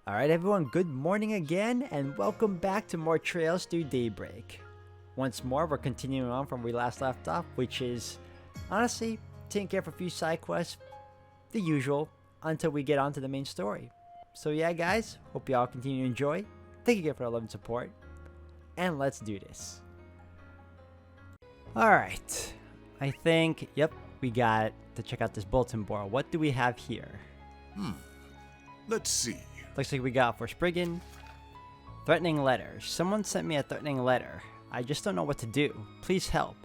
Alright everyone, good morning again, and welcome back to more Trails Through Daybreak. Once more, we're continuing on from where we last left off, which is, honestly, taking care of a few side quests, the usual, until we get on to the main story. So yeah guys, hope you all continue to enjoy, thank you again for the love and support, and let's do this. Alright, I think, yep, we got to check out this bulletin board. What do we have here? Let's see. Looks like we got for Spriggan, threatening letters. Someone sent me a threatening letter. I just don't know what to do. Please help.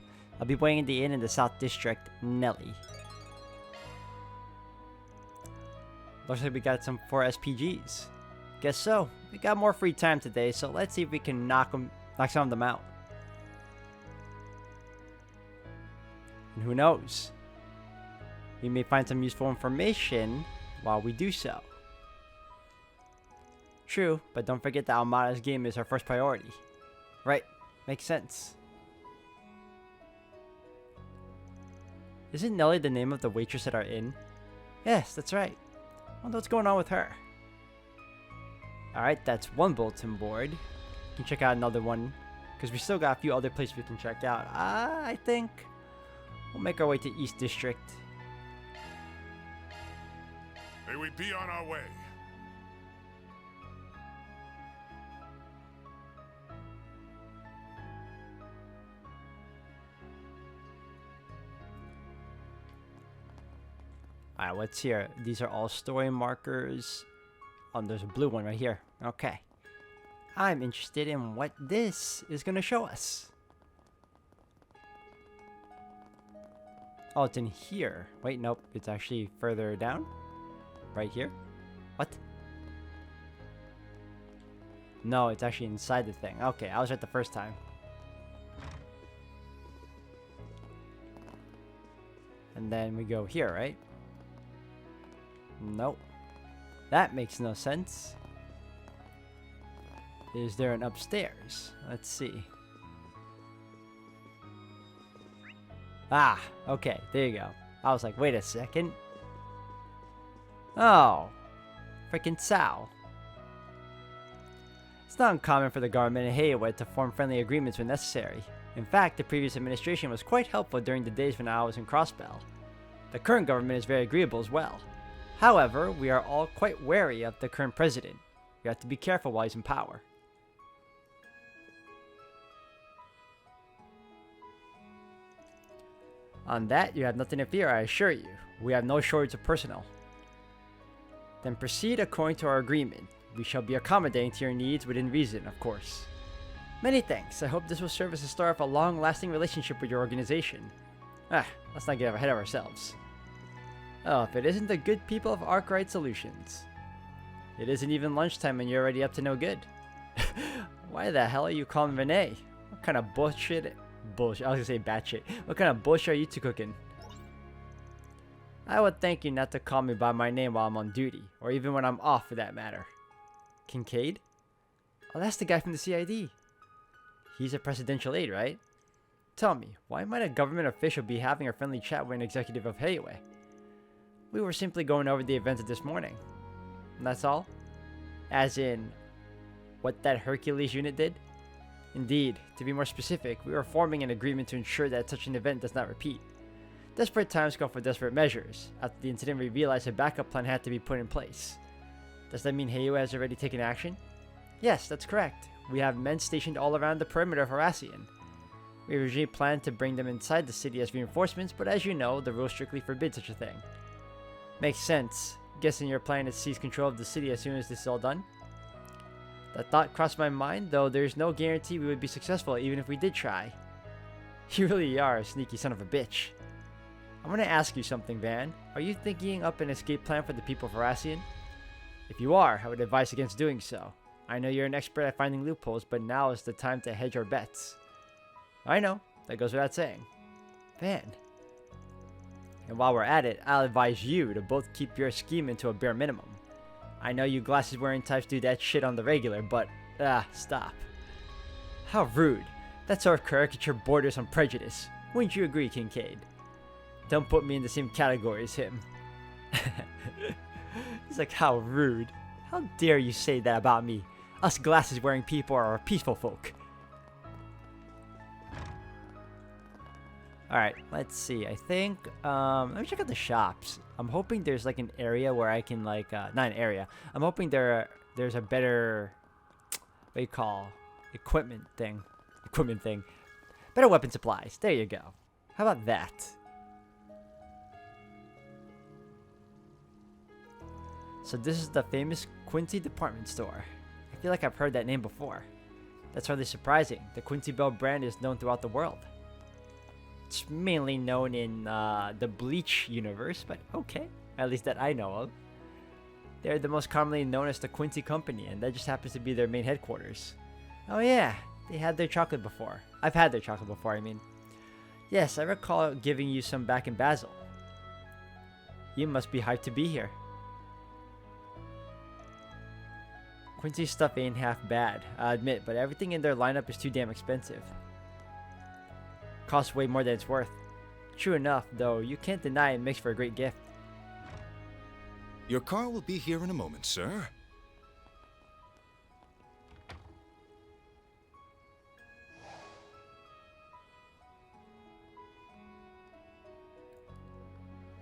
I'll be waiting at the inn in the South District, Nelly. Looks like we got some 4 SPGs. Guess so. We got more free time today, so let's see if we can knock some of them out. And who knows? We may find some useful information while we do so. True, but don't forget that Almada's game is our first priority. Right, makes sense. Isn't Nelly the name of the waitress at our inn? Yes, that's right. I wonder what's going on with her. Alright, that's one bulletin board. You can check out another one, because we still got a few other places we can check out. I think we'll make our way to East District. May we be on our way. Alright, what's here? These are all story markers. Oh, there's a blue one right here. Okay. I'm interested in what this is going to show us. Oh, it's in here. Wait, nope. It's actually further down. Right here. What? No, it's actually inside the thing. Okay, I was right the first time. And then we go here, right? Nope. That makes no sense. Is there an upstairs? Let's see. Ah, okay, there you go. I was like, wait a second. Oh, freaking Sal. It's not uncommon for the government in Haywood to form friendly agreements when necessary. In fact, the previous administration was quite helpful during the days when I was in Crossbell. The current government is very agreeable as well. However, we are all quite wary of the current president. We have to be careful while he's in power. On that, you have nothing to fear, I assure you. We have no shortage of personnel. Then proceed according to our agreement. We shall be accommodating to your needs within reason, of course. Many thanks. I hope this will serve as the start of a long-lasting relationship with your organization. Let's not get ahead of ourselves. Oh, if it isn't the good people of Arkwright Solutions. It isn't even lunchtime and you're already up to no good. Why the hell are you calling Renee? What kind of bullshit? I was gonna say batshit. What kind of bullshit are you two cooking? I would thank you not to call me by my name while I'm on duty, or even when I'm off for that matter. Kincaid? Oh, that's the guy from the CID. He's a presidential aide, right? Tell me, why might a government official be having a friendly chat with an executive of Hayway? We were simply going over the events of this morning. And that's all? As in, what that Hercules unit did? Indeed, to be more specific, we were forming an agreement to ensure that such an event does not repeat. Desperate times call for desperate measures. After the incident, we realized a backup plan had to be put in place. Does that mean Hayway has already taken action? Yes, that's correct. We have men stationed all around the perimeter of Horacian. We originally planned to bring them inside the city as reinforcements, but as you know, the rules strictly forbid such a thing. Makes sense. Guessing you're planning to seize control of the city as soon as this is all done? That thought crossed my mind, though there's no guarantee we would be successful even if we did try. You really are a sneaky son of a bitch. I want to ask you something, Van. Are you thinking up an escape plan for the people of Horacian? If you are, I would advise against doing so. I know you're an expert at finding loopholes, but now is the time to hedge our bets. I know, that goes without saying. Van. And while we're at it, I'll advise you to both keep your scheming to a bare minimum. I know you glasses-wearing types do that shit on the regular, but, stop. How rude. That sort of caricature borders on prejudice. Wouldn't you agree, Kincaid? Don't put me in the same category as him. It's like, how rude. How dare you say that about me? Us glasses-wearing people are peaceful folk. Alright, let's see. I think, let me check out the shops. I'm hoping there's like an area where I can like, not an area. I'm hoping there's a better, what do you call, equipment thing. Better weapon supplies. There you go. How about that? So this is the famous Quincy department store. I feel like I've heard that name before. That's hardly surprising. The Quincy Bell brand is known throughout the world. It's mainly known in the Bleach universe, but okay. At least that I know of. They're the most commonly known as the Quincy Company, and that just happens to be their main headquarters. Oh yeah, they had their chocolate before. I've had their chocolate before, I mean. Yes, I recall giving you some back in Basel. You must be hyped to be here. Quincy stuff ain't half bad, I admit, but everything in their lineup is too damn expensive. Costs way more than it's worth. True enough, though, you can't deny it makes for a great gift. Your car will be here in a moment, sir.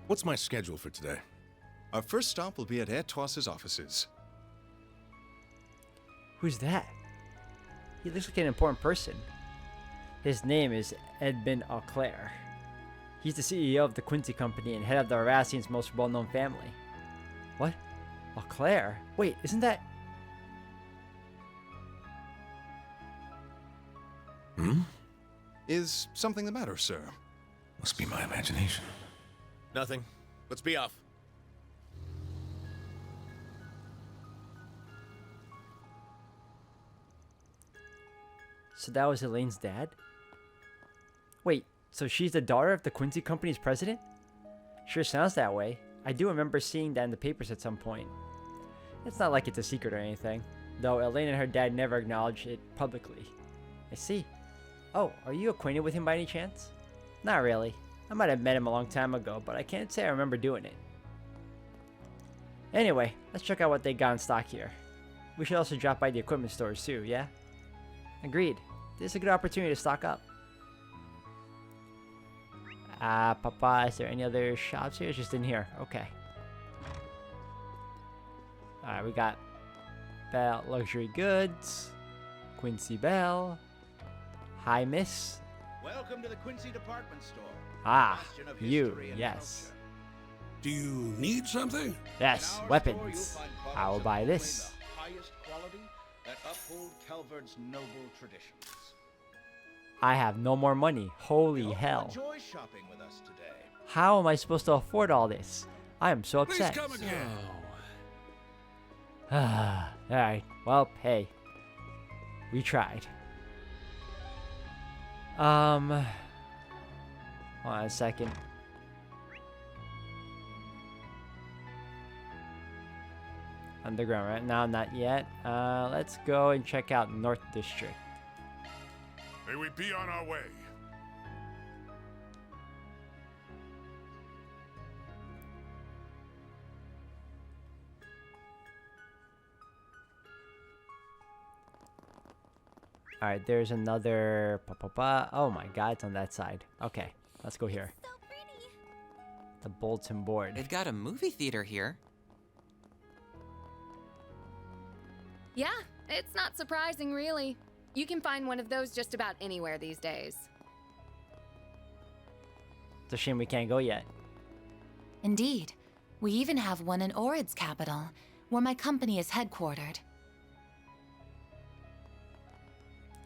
What's my schedule for today? Our first stop will be at Etoise's offices. Who's that? He looks like an important person. His name is Edmond Auclair. He's the CEO of the Quincy Company and head of the Arassian's most well-known family. What? Auclair? Wait, isn't that... Is something the matter, sir? Must be my imagination. Nothing. Let's be off. So that was Elaine's dad? Wait, so she's the daughter of the Quincy Company's president? Sure sounds that way. I do remember seeing that in the papers at some point. It's not like it's a secret or anything, though Elaine and her dad never acknowledged it publicly. I see. Oh, are you acquainted with him by any chance? Not really. I might have met him a long time ago, but I can't say I remember doing it. Anyway, let's check out what they got in stock here. We should also drop by the equipment stores too, yeah? Agreed. This is a good opportunity to stock up. Papa, is there any other shops here? It's just in here. Okay. Alright, we got Bell Luxury Goods, Quincy Bell, Hi Miss. Welcome to the Quincy department store. Ah, Bastion of you, history and yes. Do you need something? Yes, In our store, you'll weapons. find products I will of buy only this. the highest quality that uphold Calvard's noble traditions. I have no more money. Holy Hope you hell. enjoy shopping with us today. How am I supposed to afford all this? I am so Please upset. come again. Alright, well, hey. We tried. Hold on a second. Underground right now, not yet. Let's go and check out North District. May we be on our way. Alright, there's another... Oh my god, it's on that side. Okay, let's go here. So pretty. The bulletin board. They've got a movie theater here. Yeah, it's not surprising, really. You can find one of those just about anywhere these days. It's a shame we can't go yet. Indeed. We even have one in Orid's capital, where my company is headquartered.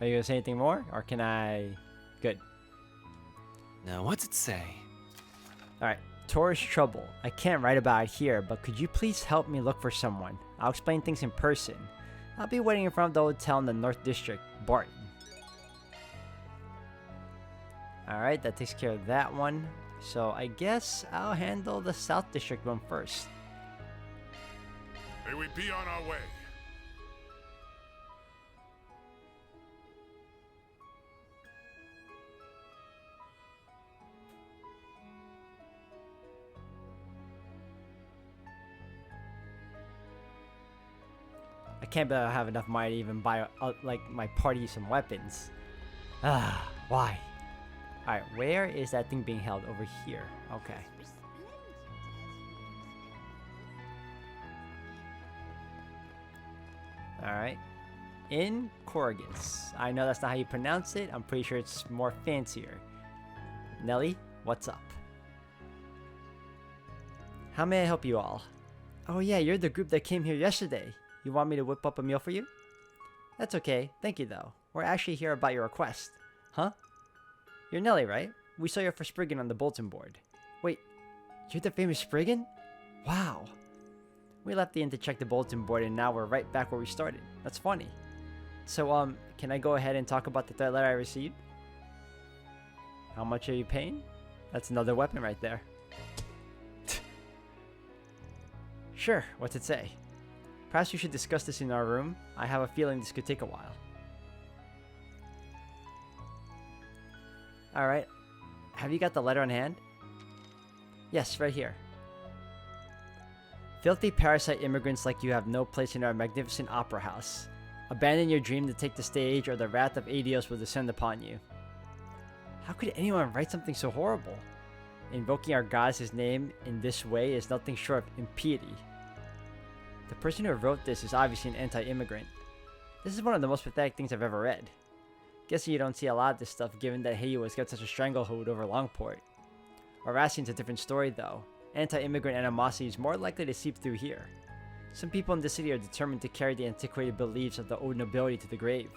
Are you gonna say anything more? Or can I... Good. Now, what's it say? Alright, tourist trouble. I can't write about it here, but could you please help me look for someone? I'll explain things in person. I'll be waiting in front of the hotel in the North District, Barton. Alright, that takes care of that one. So I guess I'll handle the South District one first. May we be on our way. can't believe I have enough money to even buy, like, my party some weapons. Ah, why? Alright, where is that thing being held? Over here. Okay. Alright. In Corrigus. I know that's not how you pronounce it. I'm pretty sure it's more fancier. Nelly, what's up? How may I help you all? Oh yeah, you're the group that came here yesterday. You want me to whip up a meal for you? That's okay. Thank you though. We're actually here about your request. Huh? You're Nelly, right? We saw you for Spriggan on the bulletin board. Wait, you're the famous Spriggan? Wow. We left the inn to check the bulletin board and now we're right back where we started. That's funny. So, can I go ahead and talk about the threat letter I received? How much are you paying? That's another weapon right there. Sure, what's it say? Perhaps we should discuss this in our room. I have a feeling this could take a while. Alright. Have you got the letter on hand? Yes, right here. Filthy parasite immigrants like you have no place in our magnificent opera house. Abandon your dream to take the stage or the wrath of Adios will descend upon you. How could anyone write something so horrible? Invoking our goddess's name in this way is nothing short of impiety. The person who wrote this is obviously an anti-immigrant. This is one of the most pathetic things I've ever read. Guessing you don't see a lot of this stuff given that Heiau has got such a stranglehold over Longport. Arassian's a different story though. Anti-immigrant animosity is more likely to seep through here. Some people in the city are determined to carry the antiquated beliefs of the old nobility to the grave.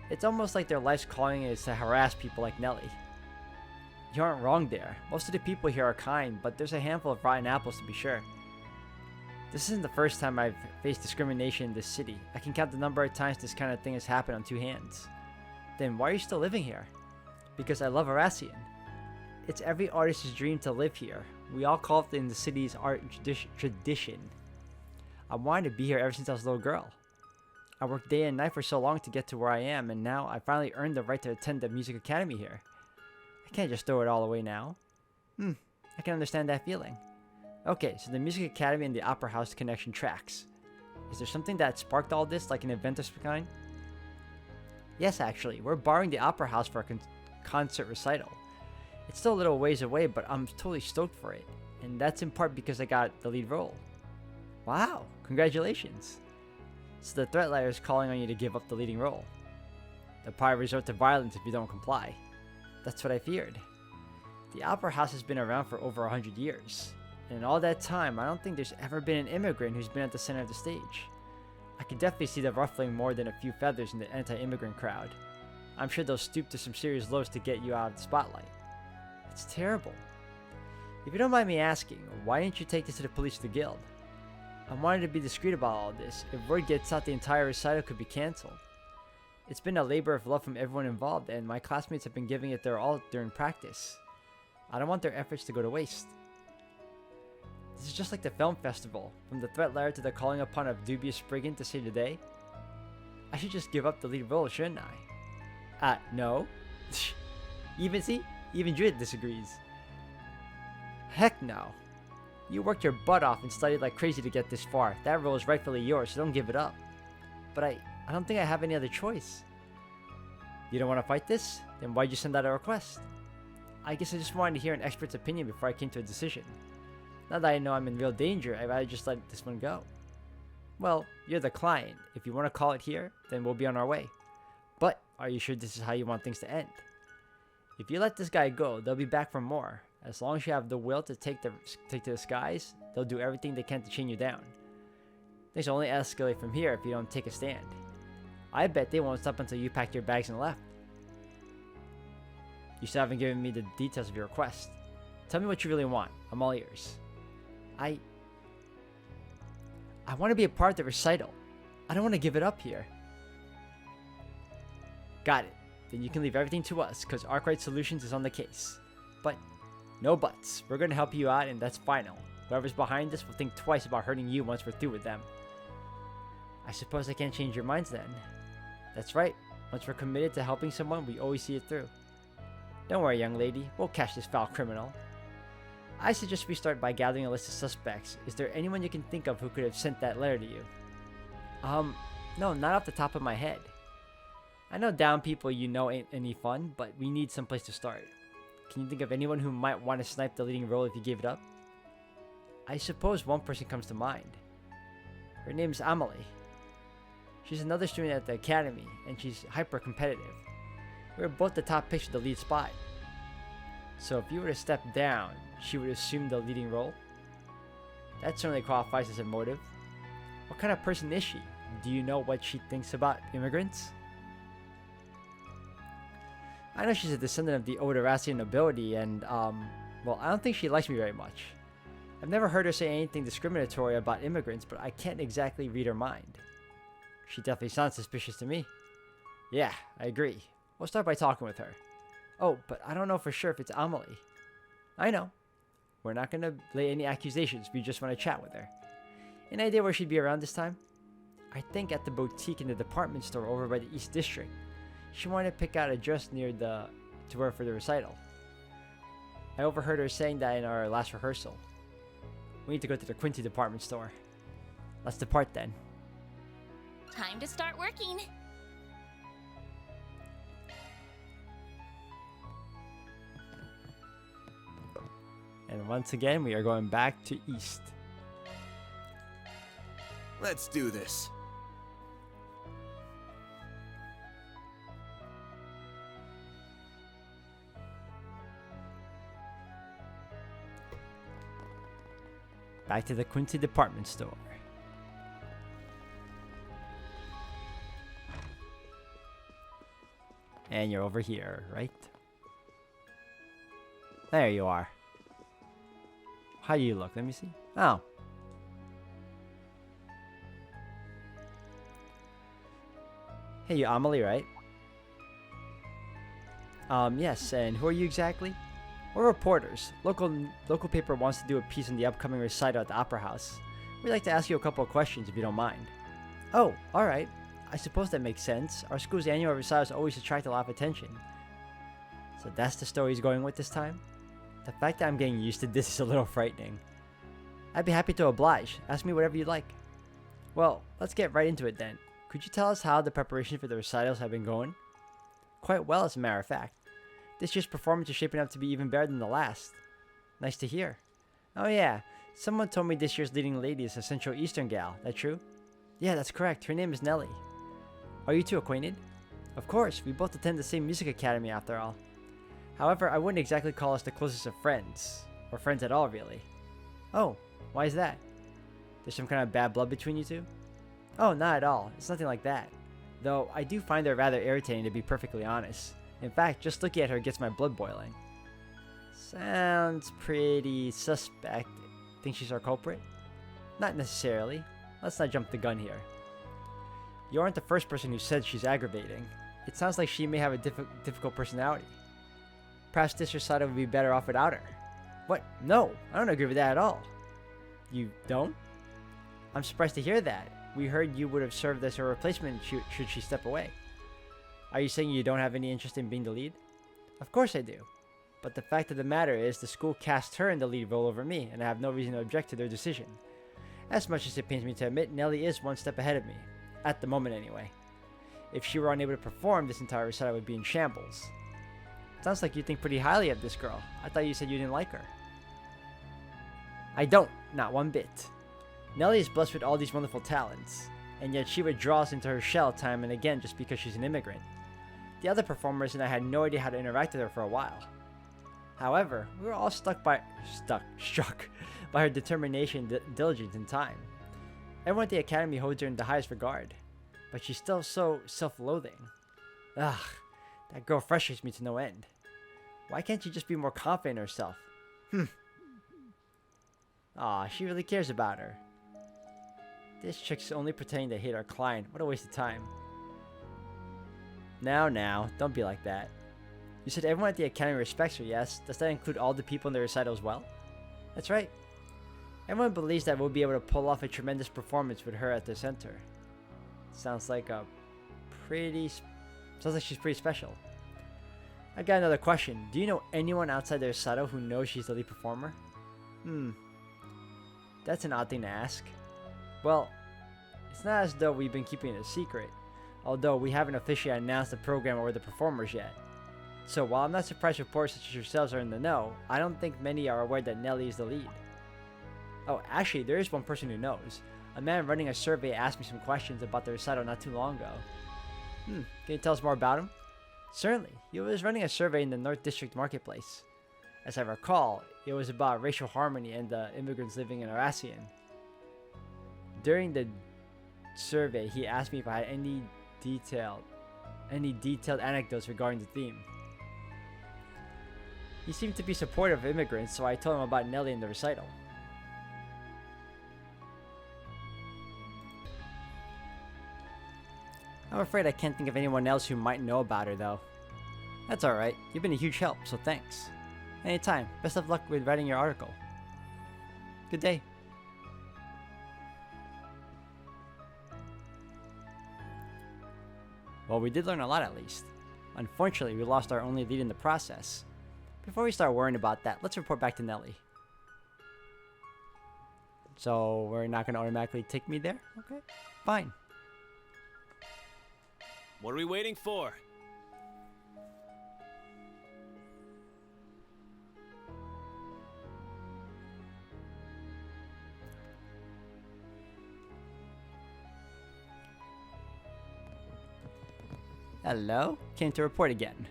It's almost like their life's calling is to harass people like Nelly. You aren't wrong there. Most of the people here are kind, but there's a handful of rotten apples to be sure. This isn't the first time I've faced discrimination in this city. I can count the number of times this kind of thing has happened on two hands. Then why are you still living here? Because I love Arassian. It's every artist's dream to live here. We all call it in the city's art tradition. I wanted to be here ever since I was a little girl. I worked day and night for so long to get to where I am, and now I finally earned the right to attend the music academy here. I can't just throw it all away now. I can understand that feeling. Okay, so the music academy and the opera house connection tracks. Is there something that sparked all this, like an event of some kind? Yes, actually, we're borrowing the opera house for a concert recital. It's still a little ways away, but I'm totally stoked for it. And that's in part because I got the lead role. Wow, congratulations. So the threat letter is calling on you to give up the leading role. They'll probably resort to violence if you don't comply. That's what I feared. The opera house has been around for over 100 years. And in all that time, I don't think there's ever been an immigrant who's been at the center of the stage. I could definitely see the ruffling more than a few feathers in the anti-immigrant crowd. I'm sure they'll stoop to some serious lows to get you out of the spotlight. It's terrible. If you don't mind me asking, why didn't you take this to the police or the guild? I wanted to be discreet about all this. If word gets out, the entire recital could be cancelled. It's been a labor of love from everyone involved, and my classmates have been giving it their all during practice. I don't want their efforts to go to waste. This is just like the film festival, from the threat letter to the calling upon of dubious Spriggan to save the day. I should just give up the lead role, shouldn't I? No. Even Judith disagrees. Heck no. You worked your butt off and studied like crazy to get this far. That role is rightfully yours, so don't give it up. But I don't think I have any other choice. You don't want to fight this? Then why'd you send out a request? I guess I just wanted to hear an expert's opinion before I came to a decision. Now that I know I'm in real danger, I'd rather just let this one go. Well, you're the client. If you want to call it here, then we'll be on our way. But are you sure this is how you want things to end? If you let this guy go, they'll be back for more. As long as you have the will to take to the skies, they'll do everything they can to chain you down. Things will only escalate from here if you don't take a stand. I bet they won't stop until you packed your bags and left. You still haven't given me the details of your request. Tell me what you really want. I'm all ears. I want to be a part of the recital. I don't want to give it up here. Got it. Then you can leave everything to us, because Arkwright Solutions is on the case. But no buts. We're going to help you out, and that's final. Whoever's behind this will think twice about hurting you once we're through with them. I suppose I can't change your minds then. That's right. Once we're committed to helping someone, we always see it through. Don't worry, young lady. We'll catch this foul criminal. I suggest we start by gathering a list of suspects. Is there anyone you can think of who could have sent that letter to you? No, not off the top of my head. I know down people you know ain't any fun, but we need someplace to start. Can you think of anyone who might want to snipe the leading role if you gave it up? I suppose one person comes to mind. Her name's Amelie. She's another student at the academy, and she's hyper competitive. We're both the top picks for the lead spot. So if you were to step down, she would assume the leading role? That certainly qualifies as a motive. What kind of person is she? Do you know what she thinks about immigrants? I know she's a descendant of the Odorasian nobility, and, well, I don't think she likes me very much. I've never heard her say anything discriminatory about immigrants, but I can't exactly read her mind. She definitely sounds suspicious to me. Yeah, I agree. We'll start by talking with her. Oh, but I don't know for sure if it's Amelie. I know. We're not going to lay any accusations. We just want to chat with her. Any idea where she'd be around this time? I think at the boutique in the department store over by the East District. She wanted to pick out a dress near to wear for the recital. I overheard her saying that in our last rehearsal. We need to go to the Quincy department store. Let's depart then. Time to start working. And once again, we are going back to East. Let's do this. Back to the Quincy department store. And you're over here, right? There you are. How do you look? Let me see. Oh. Hey, you Amelie, right? Yes, and who are you exactly? We're reporters. Local paper wants to do a piece on the upcoming recital at the Opera House. We'd like to ask you a couple of questions if you don't mind. Oh, alright. I suppose that makes sense. Our school's annual recitals always attract a lot of attention. So that's the story he's going with this time? The fact that I'm getting used to this is a little frightening. I'd be happy to oblige. Ask me whatever you'd like. Well, let's get right into it then. Could you tell us how the preparations for the recitals have been going? Quite well, as a matter of fact. This year's performance is shaping up to be even better than the last. Nice to hear. Oh yeah, someone told me this year's leading lady is a Central Eastern gal. That true? Yeah, that's correct. Her name is Nellie. Are you two acquainted? Of course, we both attend the same music academy after all. However, I wouldn't exactly call us the closest of friends. Or friends at all, really. Oh, why is that? There's some kind of bad blood between you two? Oh, not at all. It's nothing like that. Though, I do find her rather irritating, to be perfectly honest. In fact, just looking at her gets my blood boiling. Sounds pretty suspect. Think she's our culprit? Not necessarily. Let's not jump the gun here. You aren't the first person who said she's aggravating. It sounds like she may have a difficult personality. Perhaps this recital would be better off without her. What? No, I don't agree with that at all. You don't? I'm surprised to hear that. We heard you would have served as her replacement should she step away. Are you saying you don't have any interest in being the lead? Of course I do. But the fact of the matter is the school cast her in the lead role over me, and I have no reason to object to their decision. As much as it pains me to admit, Nellie is one step ahead of me. At the moment, anyway. If she were unable to perform, this entire recital would be in shambles. Sounds like you think pretty highly of this girl. I thought you said you didn't like her. I don't, not one bit. Nellie is blessed with all these wonderful talents, and yet she withdraws into her shell time and again just because she's an immigrant. The other performers and I had no idea how to interact with her for a while. However, we were all struck by her determination, diligence, and time. Everyone at the academy holds her in the highest regard, but she's still so self-loathing. Ugh, that girl frustrates me to no end. Why can't she just be more confident in herself? Aw, she really cares about her. This chick's only pretending to hate our client. What a waste of time. Now, don't be like that. You said everyone at the academy respects her, yes? Does that include all the people in the recital as well? That's right. Everyone believes that we'll be able to pull off a tremendous performance with her at the center. Sounds like she's pretty special. I got another question. Do you know anyone outside the recital who knows she's the lead performer? That's an odd thing to ask. Well, It's not as though we've been keeping it a secret, although we haven't officially announced the program or the performers yet. So while I'm not surprised reporters such as yourselves are in the know, I don't think many are aware that Nelly is the lead. Oh, actually, there is one person who knows. A man running a survey asked me some questions about the recital not too long ago. Can you tell us more about him? Certainly. He was running a survey in the North District Marketplace. As I recall, it was about racial harmony and the immigrants living in Aracian. During the survey, he asked me if I had any detailed anecdotes regarding the theme. He seemed to be supportive of immigrants, so I told him about Nelly and the recital. I'm afraid I can't think of anyone else who might know about her, though. That's alright. You've been a huge help, so thanks. Anytime. Best of luck with writing your article. Good day. Well, we did learn a lot at least. Unfortunately, we lost our only lead in the process. Before we start worrying about that, let's report back to Nelly. So, we're not going to automatically take me there? Okay, fine. What are we waiting for? Hello? Came to report again.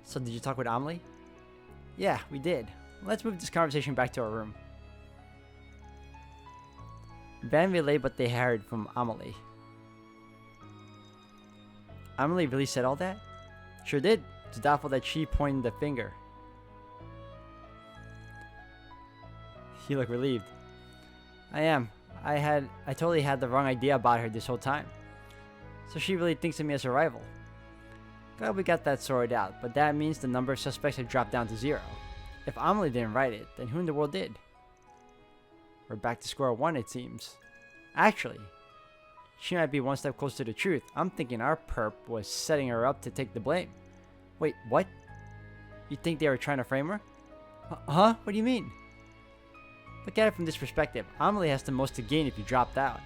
So did you talk with Amelie? Yeah, we did. Let's move this conversation back to our room. Van relayed what they heard from Amelie. Amelie really said all that? Sure did. It's doubtful that she pointed the finger. He looked relieved. I am. I totally had the wrong idea about her this whole time. So she really thinks of me as a rival. Glad we got that sorted out, but that means the number of suspects have dropped down to 0. If Amelie didn't write it, then who in the world did? We're back to square one, it seems. Actually, she might be one step closer to the truth. I'm thinking our perp was setting her up to take the blame. Wait, what? You think they were trying to frame her? Huh? What do you mean? Look at it from this perspective. Amelie has the most to gain if you dropped out.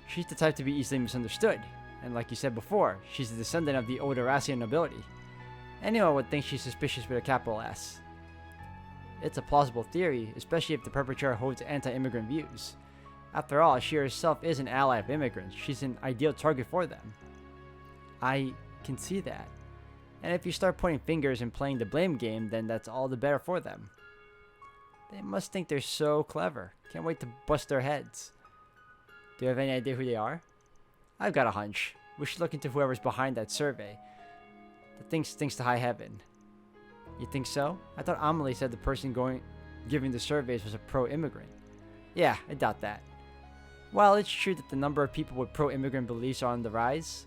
She's the type to be easily misunderstood. And like you said before, she's a descendant of the old Aracian nobility. Anyone would think she's suspicious with a capital S. It's a plausible theory, especially if the perpetrator holds anti-immigrant views. After all, she herself is an ally of immigrants. She's an ideal target for them. I can see that. And if you start pointing fingers and playing the blame game, then that's all the better for them. They must think they're so clever. Can't wait to bust their heads. Do you have any idea who they are? I've got a hunch. We should look into whoever's behind that survey. The thing stinks to high heaven. You think so? I thought Amelie said the person giving the surveys was a pro-immigrant. Yeah, I doubt that. While it's true that the number of people with pro-immigrant beliefs are on the rise,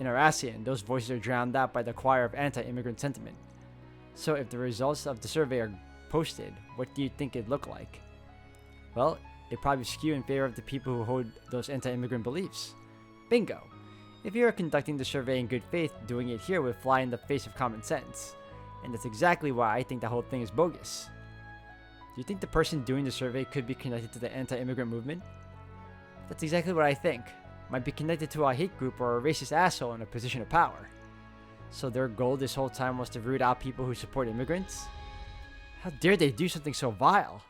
in Aracian, those voices are drowned out by the choir of anti-immigrant sentiment. So if the results of the survey are posted, what do you think it'd look like? Well, it'd probably skew in favor of the people who hold those anti-immigrant beliefs. Bingo! If you were conducting the survey in good faith, doing it here would fly in the face of common sense. And that's exactly why I think the whole thing is bogus. Do you think the person doing the survey could be connected to the anti-immigrant movement? That's exactly what I think. Might be connected to a hate group or a racist asshole in a position of power. So their goal this whole time was to root out people who support immigrants? How dare they do something so vile?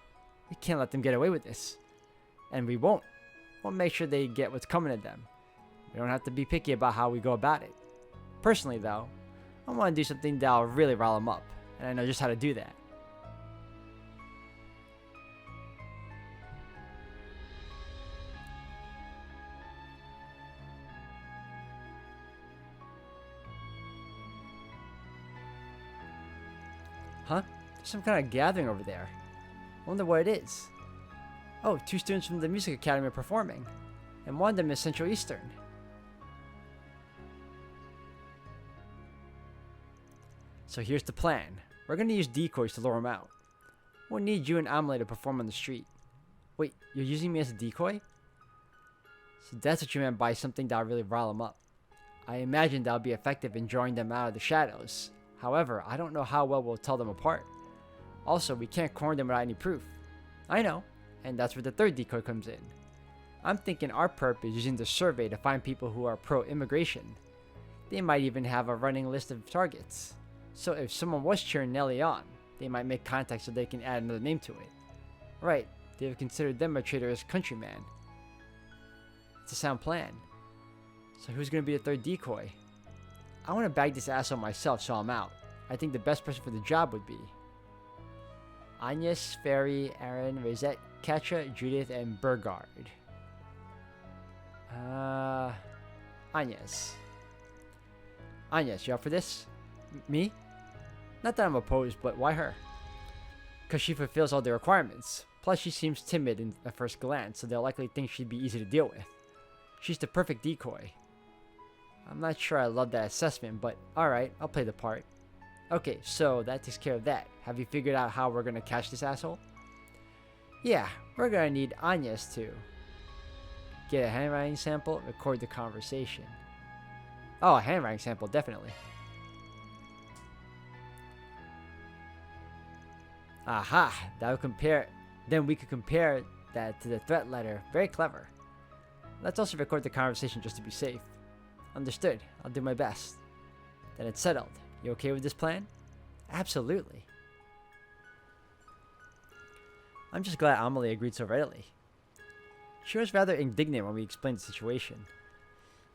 We can't let them get away with this. And we won't. We'll make sure they get what's coming to them. We don't have to be picky about how we go about it. Personally though, I want to do something that'll really rile them up. And I know just how to do that. Huh? There's some kind of gathering over there. Wonder what it is. Oh, 2 students from the Music Academy are performing. And one of them is Central Eastern. So here's the plan. We're going to use decoys to lure them out. We'll need you and Amelie to perform on the street. Wait, you're using me as a decoy? So that's what you meant by something that'll really rile them up. I imagine that'll be effective in drawing them out of the shadows. However, I don't know how well we'll tell them apart. Also, we can't corner them without any proof. I know, and that's where the third decoy comes in. I'm thinking our perp is using the survey to find people who are pro-immigration. They might even have a running list of targets. So if someone was cheering Nelly on, they might make contact so they can add another name to it. Right, they have considered them a traitorous countryman. It's a sound plan. So who's gonna be the third decoy? I want to bag this asshole myself, so I'm out. I think the best person for the job would be Agnes, Fairy, Aaron, Rosette, Katja, Judith, and Burgard. Agnes. Agnes, you up for this? Me? Not that I'm opposed, but why her? Because she fulfills all the requirements. Plus, she seems timid at first glance, so they'll likely think she'd be easy to deal with. She's the perfect decoy. I'm not sure I love that assessment, but alright, I'll play the part. Okay, so that takes care of that. Have you figured out how we're gonna catch this asshole? Yeah, we're gonna need Agnes to get a handwriting sample, record the conversation. Oh, a handwriting sample, definitely. Aha, that would compare. Then we could compare that to the threat letter. Very clever. Let's also record the conversation just to be safe. Understood. I'll do my best. Then it's settled. You okay with this plan? Absolutely. I'm just glad Amelie agreed so readily. She was rather indignant when we explained the situation.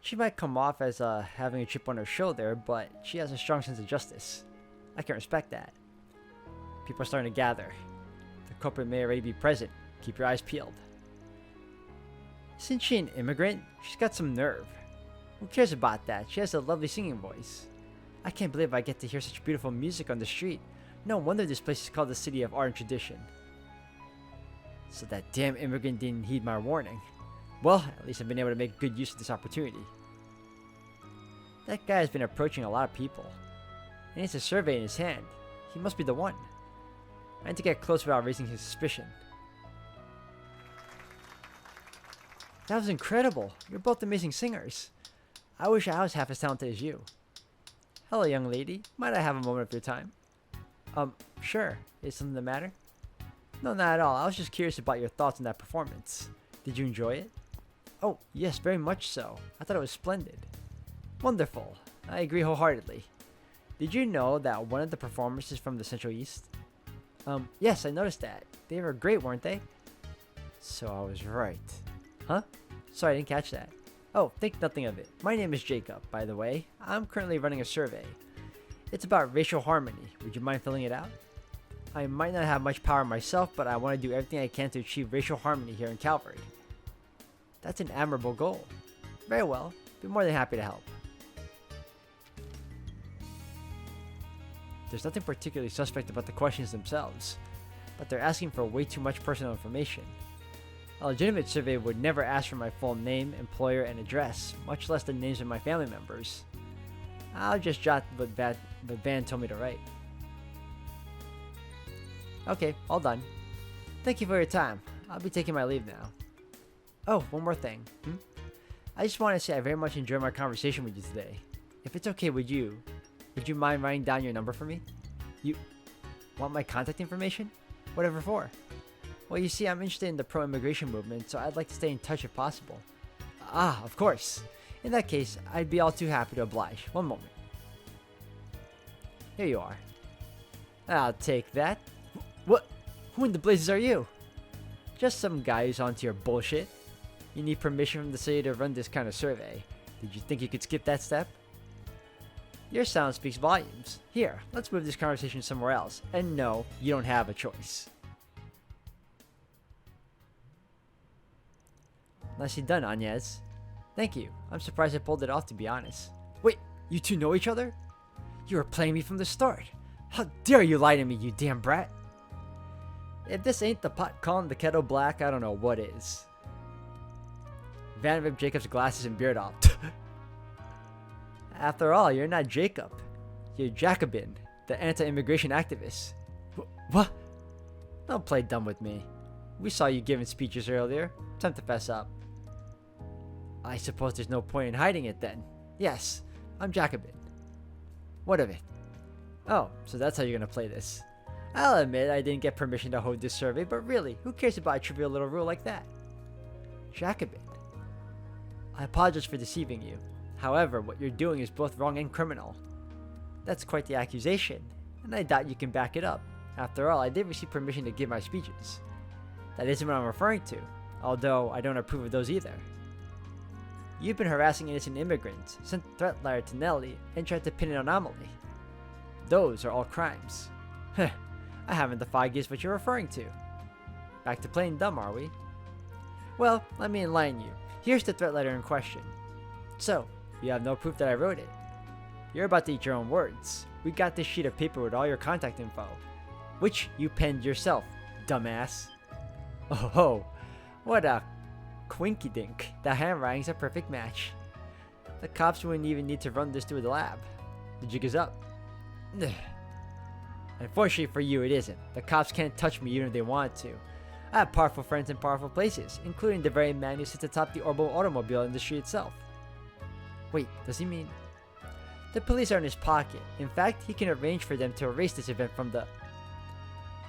She might come off as having a chip on her shoulder, but she has a strong sense of justice. I can respect that. People are starting to gather. The culprit may already be present. Keep your eyes peeled. Isn't she an immigrant? She's got some nerve. Who cares about that? She has a lovely singing voice. I can't believe I get to hear such beautiful music on the street. No wonder this place is called the City of Art and Tradition. So that damn immigrant didn't heed my warning. Well, at least I've been able to make good use of this opportunity. That guy has been approaching a lot of people. And he has a survey in his hand. He must be the one. I need to get close without raising his suspicion. That was incredible. You're both amazing singers. I wish I was half as talented as you. Hello, young lady. Might I have a moment of your time? Sure. Is something the matter? No, not at all. I was just curious about your thoughts on that performance. Did you enjoy it? Oh, yes, very much so. I thought it was splendid. Wonderful. I agree wholeheartedly. Did you know that one of the performers is from the Central East? Yes, I noticed that. They were great, weren't they? So I was right. Huh? Sorry, I didn't catch that. Oh, think nothing of it. My name is Jacob, by the way. I'm currently running a survey. It's about racial harmony. Would you mind filling it out? I might not have much power myself, but I want to do everything I can to achieve racial harmony here in Calvary. That's an admirable goal. Very well. Be more than happy to help. There's nothing particularly suspect about the questions themselves, but they're asking for way too much personal information. A legitimate survey would never ask for my full name, employer, and address, much less the names of my family members. I'll just jot what Van told me to write. Okay, all done. Thank you for your time. I'll be taking my leave now. Oh, one more thing. I just want to say I very much enjoyed my conversation with you today. If it's okay with you, would you mind writing down your number for me? You want my contact information? Whatever for? Well, you see, I'm interested in the pro-immigration movement, so I'd like to stay in touch if possible. Ah, of course. In that case, I'd be all too happy to oblige. One moment. Here you are. I'll take that. What? Who in the blazes are you? Just some guy who's onto your bullshit. You need permission from the city to run this kind of survey. Did you think you could skip that step? Your sound speaks volumes. Here, let's move this conversation somewhere else. And no, you don't have a choice. Nicely done, Agnes. Thank you. I'm surprised I pulled it off, to be honest. Wait, you two know each other? You were playing me from the start. How dare you lie to me, you damn brat. If this ain't the pot calling the kettle black, I don't know what is. Van ripped Jacob's glasses and beard off. After all, you're not Jacob. You're Jacobin, the anti-immigration activist. What? Don't play dumb with me. We saw you giving speeches earlier. Time to fess up. I suppose there's no point in hiding it then. Yes, I'm Jacobin. What of it? Oh, so that's how you're gonna play this. I'll admit I didn't get permission to hold this survey, but really, who cares about a trivial little rule like that? Jacobin. I apologize for deceiving you. However, what you're doing is both wrong and criminal. That's quite the accusation, and I doubt you can back it up. After all, I did receive permission to give my speeches. That isn't what I'm referring to, although I don't approve of those either. You've been harassing innocent immigrants, sent threat letter to Nelly, and tried to pin it on Amelie. Those are all crimes. Heh, I haven't the foggiest what you're referring to. Back to playing dumb, are we? Well, let me enlighten you. Here's the threat letter in question. So, you have no proof that I wrote it. You're about to eat your own words. We got this sheet of paper with all your contact info, which you penned yourself, dumbass. Oh, what a quinky-dink. The handwriting's a perfect match. The cops wouldn't even need to run this through the lab. The jig is up. Unfortunately for you, it isn't. The cops can't touch me even if they wanted to. I have powerful friends in powerful places, including the very man who sits atop the orbital automobile industry itself. Wait, does he mean... The police are in his pocket. In fact, he can arrange for them to erase this event from the...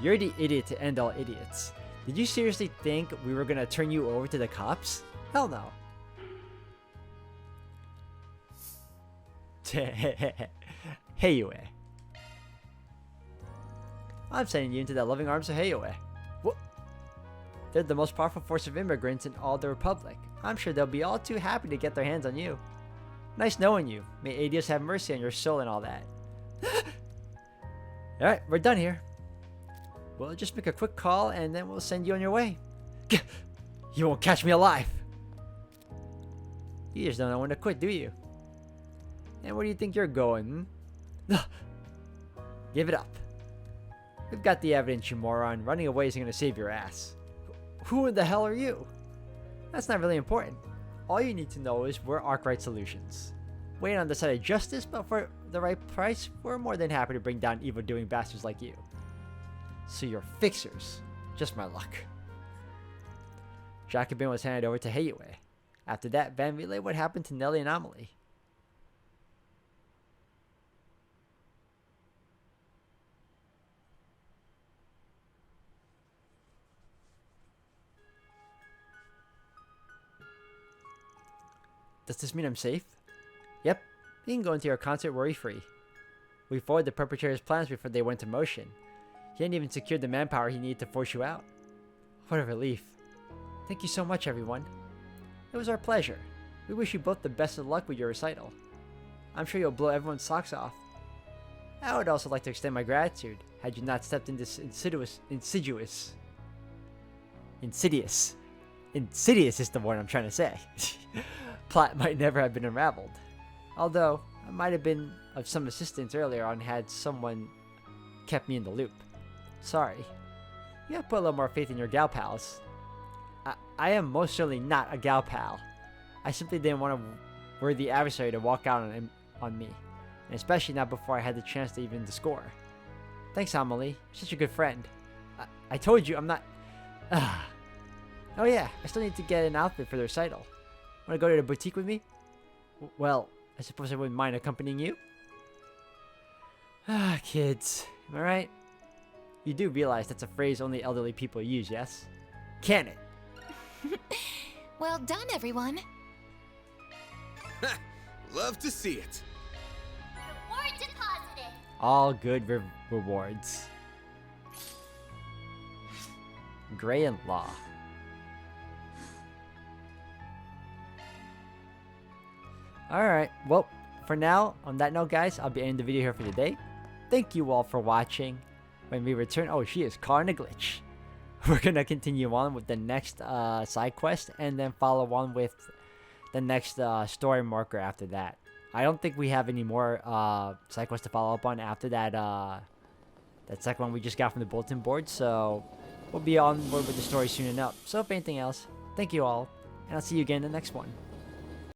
You're the idiot to end all idiots. Did you seriously think we were gonna turn you over to the cops? Hell no. Heiyue. I'm sending you into the loving arms of Heiyue. What? They're the most powerful force of immigrants in all the Republic. I'm sure they'll be all too happy to get their hands on you. Nice knowing you. May Adios have mercy on your soul and all that. Alright, we're done here. We'll just make a quick call and then we'll send you on your way. You won't catch me alive. You just don't know when to quit, do you? And where do you think you're going? Give it up. We've got the evidence, you moron. Running away isn't going to save your ass. Who in the hell are you? That's not really important. All you need to know is we're Arkwright Solutions. Waiting on the side of justice, but for the right price, we're more than happy to bring down evil-doing bastards like you. So you're fixers. Just my luck. Jacobin was handed over to Heiyue. After that, Van relayed what happened to Nelly and Amelie. Does this mean I'm safe? Yep. You can go into your concert worry-free. We foiled the perpetrator's plans before they went into motion. He hadn't even secured the manpower he needed to force you out. What a relief. Thank you so much, everyone. It was our pleasure. We wish you both the best of luck with your recital. I'm sure you'll blow everyone's socks off. I would also like to extend my gratitude had you not stepped in this insidious is the word I'm trying to say. Plot might never have been unraveled. Although, I might have been of some assistance earlier on had someone kept me in the loop. Sorry. You gotta put a little more faith in your gal pals. I am most certainly not a gal pal. I simply didn't want a worthy adversary to walk out on me. And especially not before I had the chance to even score. Thanks, Amelie. You're such a good friend. I told you I'm not... Oh yeah, I still need to get an outfit for the recital. Wanna go to the boutique with me? Well, I suppose I wouldn't mind accompanying you. Kids. Am I right? You do realize that's a phrase only elderly people use, yes? Can it? Well done, everyone. Love to see it. Reward deposited. All good rewards. Gray and Law. Alright, well, for now, on that note, guys, I'll be ending the video here for today. Thank you all for watching. When we return, oh, she is caught in a glitch. We're gonna continue on with the next side quest and then follow on with the next story marker after that. I don't think we have any more side quests to follow up on after that that second one we just got from the bulletin board, so we'll be on board with the story soon enough. So if anything else, thank you all, and I'll see you again in the next one.